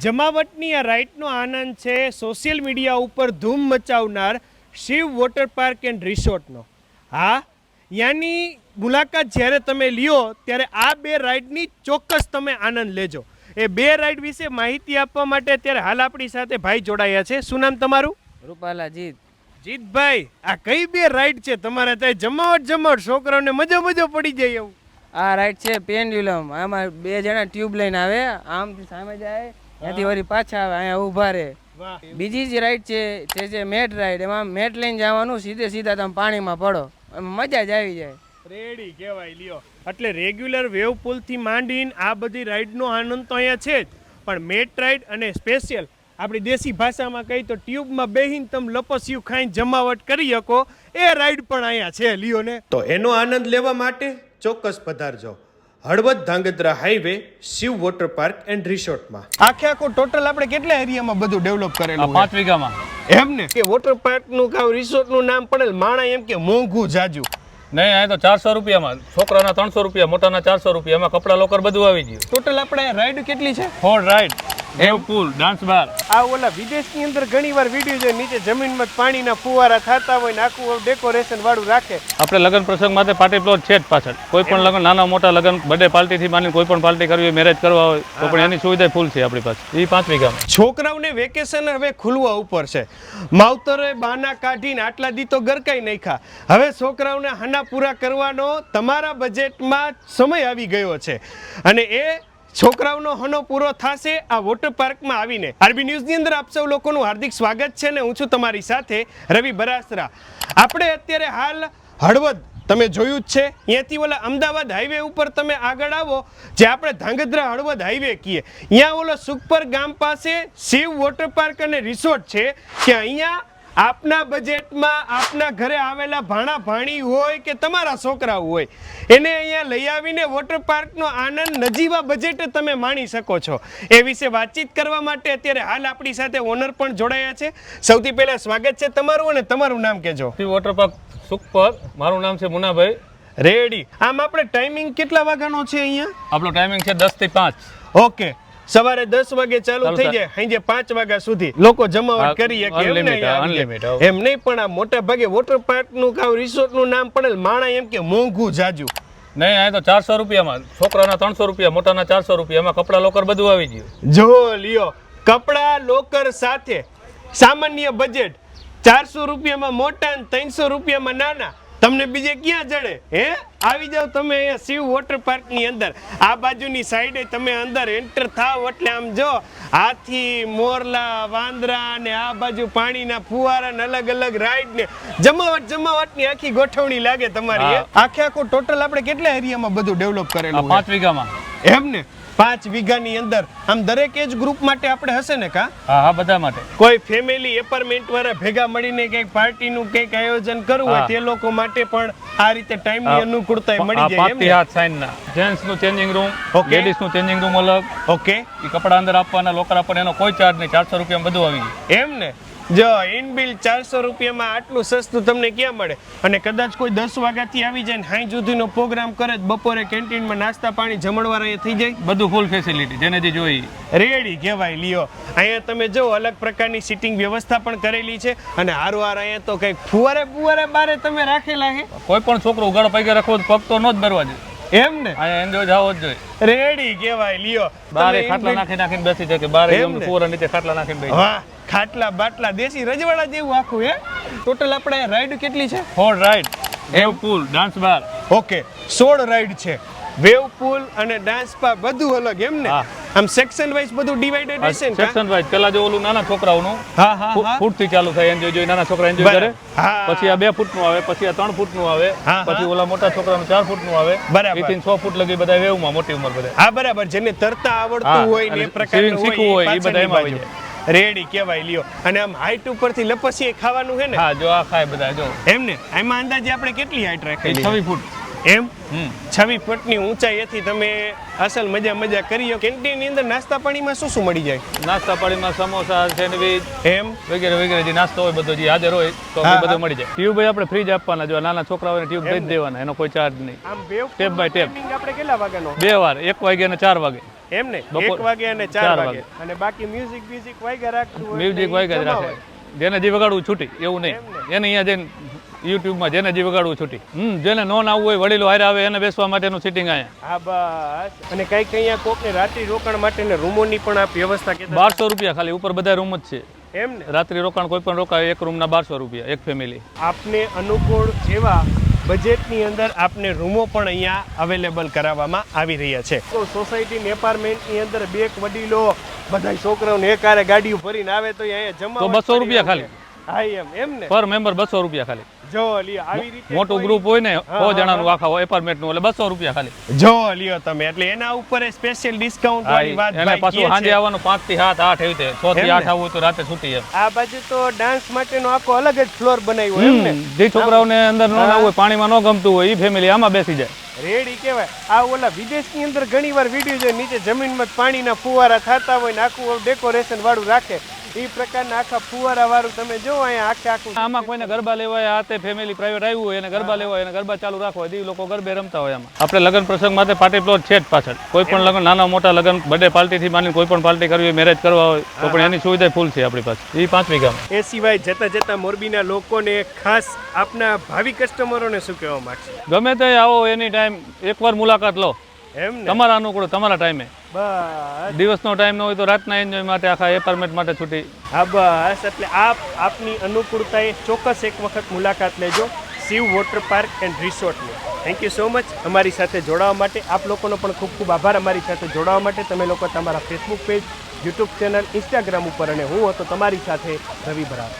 જમાવટની આ રાઇડનો આનંદ છે social media ઉપર ધૂમ મચાવનાર શિવ વોટર પાર્ક એન્ડ રિસોર્ટનો. હા, યાની મુલાકાત જ્યારે તમે લ્યો ત્યારે આ બે રાઇડની ચોક્કસ તમે આનંદ લેજો. એ બે રાઇડ વિશે માહિતી આપવા માટે અત્યારે હાલ આપણી સાથે ભાઈ જોડાયા છે. શું નામ તમારું? રૂપાલા જીત. જીતભાઈ, આ કઈ બે રાઇડ છે તમારે ત્યાં? જમાવટ છોકરાઓને મજો પડી જાય એવું. આ રાઈડ છે પેન્ડ્યુલમ. આમાં બે જણા ટ્યુબ લઈને આવે, આમથી સામે જાય, ત્યાંથી વળી પાછા આવે, અહીંયા ઊભા રહે. બીજી જે રાઈડ છે તે છે મેટ રાઈડ. એમાં મેટ લઈને જવાનું, સીધા તમે પાણીમાં પડો, એમાં મજા જ આવી જાય. રેડી કહેવાય લ્યો. એટલે રેગ્યુલર વેવ પુલથી માંડીને આ બધી રાઈડનો આનંદ તો અહીંયા છે જ, પણ મેટ રાઈડ અને સ્પેશિયલ આપણી દેશી ભાષામાં કહી તો ટ્યુબમાં બેહીને તમે લપસ્યું ખાઈને જમાવટ કરી શકો એ રાઈડ પણ અહીંયા છે લ્યો ને. તો એનો આનંદ લેવા માટે ચોક્કસ પધારજો Halvad Dhangadhra highway Shiv water park and રિસોર્ટમાં. આખો ટોટલ આપણે કેટલા એરિયામાં બધું ડેવલપ કરેલું? 5 વીઘામાં. એમ ને કે વોટર પાર્કનું કાવ રિસોર્ટનું નામ પડેલ માણા એમ કે મોંઘું જાજુ નહીં, આ તો 400 રૂપિયામાં, છોકરાના 300 રૂપિયા, મોટાના 400 રૂપિયા, એમાં કપડા લોકર બધું આવી ગયું. ટોટલ આપણે રાઈડ કેટલી છે? 4 રાઈડ, વેવ પૂલ, ડાન્સ બાર. આ ઓલા વિદેશની અંદર ઘણીવાર વિડીયો છે, નીચે જમીનમાં પાણીના ફુવારા થતા હોય ને આખું ડેકોરેશન વાળું રાખે. આપણે લગ્ન પ્રસંગ માટે પાર્ટી પ્લોટ છે જ પાછળ. કોઈ પણ લગ્ન, નાના મોટા લગ્ન, બર્થડે પાર્ટીથી માંડીને કોઈ પણ પાર્ટી કરવી હોય, મેરેજ કરવા હોય તો પણ એની સુવિધા ફૂલ છે આપણી પાસે. એ 5 વીઘામાં. છોકરાઓને વેકેશન હવે ખુલવા ઉપર છે. માવતરે બાના કાઢીને આટલા દી તો ગરકાઈ નાખ્યા. હવે છોકરાઓને હાના પૂરા કરવાનો તમારા બજેટમાં સમય આવી ગયો છે અને એ છોકરાઓનો હનો પૂરો થશે આ વોટર પાર્કમાં આવીને. આરબી ન્યૂઝની અંદર આપ સૌ લોકોનું હાર્દિક સ્વાગત છે ને હું છું તમારી સાથે રવિ બરાસરા. આપણે અત્યારે હાલ હળવદ તમે જોયું જ છે, અહીંયાથી ઓલા અમદાવાદ હાઈવે ઉપર તમે આગળ આવો, જે આપણે ધાંગધ્રા હળવદ હાઈવે કહીએ, અહીંયા ઓલો સુખપર ગામ પાસે શિવ વોટર પાર્ક અને રિસોર્ટ છે કે અહીંયા આપના બજેટમાં આપના ઘરે આવેલા ભાણા ભાણી હોય કે તમારા છોકરાઓ હોય એને અહીંયા લઈ આવીને વોટર પાર્કનો આનંદ નજીવા બજેટે તમે માણી શકો છો. એ વિશે વાતચીત કરવા માટે અત્યારે હાલ આપણી સાથે ઓનર પણ જોડાયા છે. સૌથી પહેલા સ્વાગત છે તમારું અને તમારું નામ કહેજો. વોટર પાર્ક સુખપર, મારું નામ છે મુનાભાઈ. રેડી. આમ આપણે ટાઈમિંગ કેટલા વાગ્યાનો છે અહીંયા? આપણો ટાઈમિંગ છે 10 થી 5. ઓકે. સવારે 10 વાગે ચાલુ થઈ જાય, સાંજે 5 વાગ્યા સુધી લોકો જમાવટ કરી શકે એમ નહીં. પણ આ મોટા ભાગે વોટર પાર્ક નું કાવ રિસોર્ટ નું નામ પડેલ માણા એમ કે મોંઘું જાજુ. નહીં, આ તો 400 રૂપિયામાં, છોકરાના 300 રૂપિયા, મોટાના 400 રૂપિયા, એમાં કપડા લોકર બધું આવી ગયું. જો લ્યો, કપડા લોકર સાથે સામાન્ય બજેટ 400 રૂપિયામાં મોટા ને 300 રૂપિયામાં નાના. તમને બીજે ક્યાં જડે? હે, આવી જાવ તમે અહીંયા શિવ વોટર પાર્ક ની અંદર. આ બાજુની સાઈડે તમે અંદર એન્ટર થાવ એટલે આમ જો હાથી, મોરલા, વાંદરા ને આ બાજુ પાણીના ફુવારા ને અલગ અલગ રાઈડ ને જમાવટ ની આખી ગોઠવણી લાગે તમારી. આખો ટોટલ આપણે કેટલા એરિયામાં બધું ડેવલપ કરેલું? 5 વીઘામાં. એમ ને 5 વીઘાની અંદર આમ દરેક એજ ગ્રુપ માટે આપણે હશે ને કા? હા, બધા માટે. કોઈ ફેમિલી એપાર્ટમેન્ટ વાળા ભેગા મળીને કંઈક પાર્ટીનું કંઈક આયોજન કરવું હોય તે લોકો માટે પણ આ રીતે ટાઈમની અનુકૂળતા મળી જાય એમ ને? 5 હાથ સાઈન ના જેન્ટ્સ નું ચેન્જિંગ રૂમ, લેડીઝ નું ચેન્જિંગ રૂમ અલગ. ઓકે. એ કપડા અંદર આપવાના, લોકર આપવાના, એનો કોઈ ચાર્જ નહીં. 400 રૂપિયામાં બધું આવી ગયું. એમ ને? જો ઇનબિલ 400 રૂપિયામાં આટલું સસ્તું તમને ક્યાં મળે? અને કદાચ કોઈ 10 વાગ્યાથી આવી જાય ને હાઈ સુધીનો પ્રોગ્રામ કરે, બપોરે કેન્ટીનમાં નાસ્તા પાણી જમણવાર અહીંયા થઈ જાય, બધું ફૂલ ફેસિલિટી જેને જે જોઈ. રેડી કહેવાય લ્યો. અહીંયા તમે જો અલગ પ્રકારની સિટિંગ વ્યવસ્થા પણ કરેલી છે અને હારવાર અહીંયા તો કંઈક ફુવારે બારે તમે રાખેલા છે. કોઈ પણ છોકરો ઉગાડો પૈકી રાખવો પગ તો ન જ ભરવા જોઈએ. એમ ને? અહીંયા એન્જોય જાવો જ જોઈએ. રેડી કહેવાય લ્યો. બારે ખાટલા નાખીને બેસી જાય કે બારે ફુવારા નીચે ખાટલા નાખીને બેસી. વાહ, ખાટલા બાટલા દેશી રજવાડા જેવું આખું. હે, ટોટલ આપણે રાઈડ કેટલી છે? 4 રાઈડ, વેવ પૂલ, ડાન્સ બાર. ઓકે, 16 રાઈડ છે. વેવ પૂલ અને ડાન્સ બાર બધું અલગ એમ ને? આમ સેક્શન વાઇઝ બધું ડિવાઇડેડ હશે ને? Section wise. પેલા જો ઓલું નાના છોકરાઓનું ફૂટ થી ચાલુ થાય, એન્જોય જોઈ નાના છોકરા એન્જોય કરે. પછી આ 2 ફૂટનું આવે, પછી આ 3 ફૂટનું આવે, પછી ઓલા મોટા છોકરાનું 4 ફૂટનું આવે. બરાબર. 6 ફૂટ લગી બધા વેવમાં, મોટી ઉંમર બધા. હા, બરાબર. જેને તરતા આવડતું હોય ને એ પ્રકારનું શીખવું હોય એ બધા એમાં આવી જાય. રેડી કહેવાય લ્યો. અને આમ હાઈટ ઉપરથી લપસીએ ખાવાનું છે ને? હા, જો આ ખાય બધા જો. એમ ને? આમાં અંદાજે આપણે કેટલી હાઈટ રાખેલી? 6 ફૂટ. એમ 6 ફૂટની ઊંચાઈથી તમે અસલ મજા કરીયો. કેન્ટીન ની અંદર નાસ્તા પાણીમાં શું મળી જાય? નાસ્તા પાણીમાં સમોસા, સેન્ડવીચ, એમ વગેરે જે નાસ્તો હોય બધો જે હાજર હોય તો બધું મળી જાય. ટ્યુબ આપણે ફ્રી જ આપવાના, જો નાના છોકરાઓને ટ્યુબ દઈ દેવાના, એનો કોઈ ચાર્જ નહીં. આમ વેવ સ્ટેપ બાય સ્ટેપ. આપણે કેટલા વાગ્યાનો? 2 વાર, 1 વાગે અને 4 વાગે. એમ ને 1 વાગે અને 4 વાગે અને બાકી મ્યુઝિક વાગ્યા રાખતું હોય મ્યુઝિક વાગ્યા રાખે જેને જે વગાડવું છૂટી એવું નહીં એને અહીંયા જઈને યુટ્યુબમાં જેને જે વગાડવું છૂટી જેને નોન આવવું હોય વડીલો હારે આવે એને બેસવા માટેનું સિટિંગ અહીંયા હા બસ અને કઈ અહીંયા કોકને રાત્રિ રોકાણ માટેને રૂમોની પણ આપ વ્યવસ્થા કે 1200 રૂપિયા ખાલી ઉપર બધા રૂમ જ છે એમ ને રાત્રિ રોકાણ કોઈ પણ રોકાય એક રૂમના 1200 રૂપિયા એક ફેમિલી આપને અનુકૂળ એવા બજેટની અંદર આપને રૂમો પણ અહીંયા અવેલેબલ કરાવવામાં આવી રહ્યા છે તો સોસાયટી એપાર્ટમેન્ટની અંદર બે વડીલો બધા છોકરાઓને એક હારે ગાડીઓ ભરીને આવે તો અહીંયા જમા તો 200 રૂપિયા ખાલી હા એમ ને પર મેમ્બર 200 રૂપિયા ખાલી જો લ્યો આવી રીતે મોટું ગ્રુપ હોય ને 100 જણાનું આખા એપાર્ટમેન્ટનું એટલે 200 રૂપિયા ખાલી જો લ્યો તમે એટલે એના ઉપર સ્પેશિયલ ડિસ્કાઉન્ટ વાળી વાત એને પાછું સાંજે આવવાનું 5 થી 7 8 એવી રીતે 6 થી 8 આવવું તો રાતે છૂટી એમ આ બાજુ તો ડાન્સ માટેનો આખો અલગ જ ફ્લોર બનાવ્યો એમ ને જે છોકરાઓને અંદર ન આવવું હોય પાણીમાં ન ગમતું હોય એ ફેમિલી આમાં બેસી જાય રેડી કહેવાય આ ઓલા વિદેશની અંદર ઘણીવાર વિડીયો જોઈ નીચે જમીનમાં પાણીના ફુવારા થતા હોય ને આખું ડેકોરેશન વાળું રાખે એ પ્રકારના આખા ફુવારા વાળું તમે જો અહીંયા આખું આમાં કોઈને ગરબા લેવા હોય આ તે ફેમિલી પ્રાઇવેટ આવ્યું હોય એને ગરબા લેવા હોય એને ગરબા ચાલુ રાખવા હોય એ લોકો ગરબે રમતા હોય આમાં આપણે લગ્ન પ્રસંગ માટે પાર્ટી પ્લોટ છે જ પાછળ કોઈ પણ લગ્ન નાના મોટા લગ્ન બર્થડે પાર્ટીથી માંડીને કોઈ પણ પાર્ટી કરવી હોય મેરેજ કરવા હોય તો પણ એની સુવિધા ફૂલ છે આપણી પાસે એ 5 વીઘામાં એ સિવાય જતા મોરબીના લોકોને ખાસ આપના ભાવિ કસ્ટમરોને શું કહેવા માંગશે ગમે તે આવો એની ટાઈમ એકવાર મુલાકાત લો એમ ને તમારા અનુકૂળ તમારા ટાઈમે બસ દિવસનો ટાઈમ ન હોય તો રાતના એન્જોય માટે આખા એપાર્ટમેન્ટ માટે છૂટી હા બસ એટલે આપની અનુકૂળતાએ ચોક્કસ એક વખત મુલાકાત લેજો શિવ વોટર પાર્ક એન્ડ રિસોર્ટની થેન્ક યુ સો મચ અમારી સાથે જોડાવા માટે આપ લોકોનો પણ ખૂબ ખૂબ આભાર અમારી સાથે જોડાવા માટે તમે લોકો તમારા Facebook page YouTube channel Instagram ઉપર અને હું હતો તમારી સાથે રવિ બરાબર